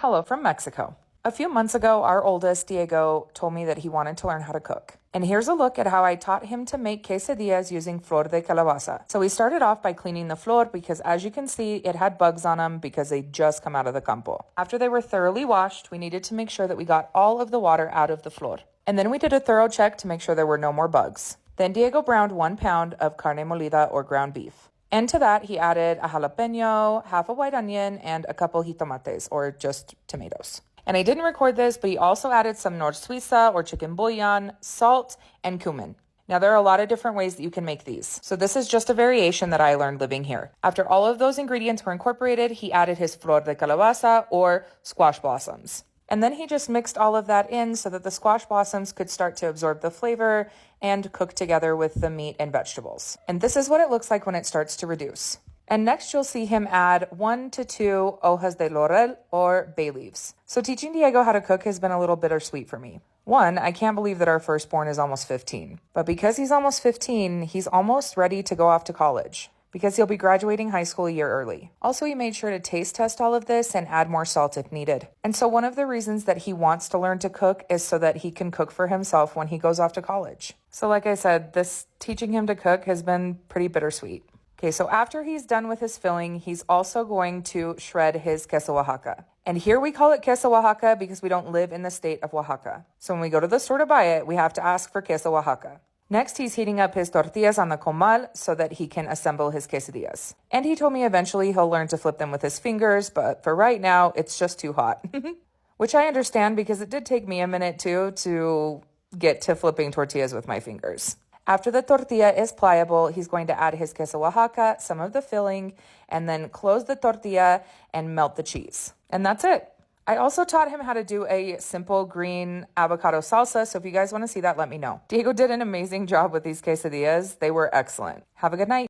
Hello from Mexico. A few months ago, our oldest, Diego, told me that he wanted to learn how to cook. And here's a look at how I taught him to make quesadillas using flor de calabaza. So we started off by cleaning the flor because, as you can see, it had bugs on them because they just come out of the campo. After they were thoroughly washed, we needed to make sure that we got all of the water out of the flor. And then we did a thorough check to make sure there were no more bugs. Then Diego browned 1 pound of carne molida or ground beef. And to that, he added a jalapeno, half a white onion, and a couple jitomates, or just tomatoes. And I didn't record this, but he also added some nor suiza or chicken bouillon, salt, and cumin. Now, there are a lot of different ways that you can make these. So this is just a variation that I learned living here. After all of those ingredients were incorporated, he added his flor de calabaza or squash blossoms. And then he just mixed all of that in so that the squash blossoms could start to absorb the flavor and cook together with the meat and vegetables. And this is what it looks like when it starts to reduce. And next you'll see him add 1 to 2 hojas de laurel or bay leaves. So teaching Diego how to cook has been a little bittersweet for me. One, I can't believe that our firstborn is almost 15. But because he's almost 15, he's almost ready to go off to college, because he'll be graduating high school a year early. Also, he made sure to taste test all of this and add more salt if needed. And so one of the reasons that he wants to learn to cook is so that he can cook for himself when he goes off to college. So like I said, this teaching him to cook has been pretty bittersweet. Okay, so after he's done with his filling, he's also going to shred his queso Oaxaca. And here we call it queso Oaxaca because we don't live in the state of Oaxaca. So when we go to the store to buy it, we have to ask for queso Oaxaca. Next, he's heating up his tortillas on the comal so that he can assemble his quesadillas. And he told me eventually he'll learn to flip them with his fingers, but for right now, it's just too hot. Which I understand because it did take me a minute too to get to flipping tortillas with my fingers. After the tortilla is pliable, he's going to add his queso Oaxaca, some of the filling, and then close the tortilla and melt the cheese. And that's it. I also taught him how to do a simple green avocado salsa, so if you guys want to see that, let me know. Diego did an amazing job with these quesadillas. They were excellent. Have a good night.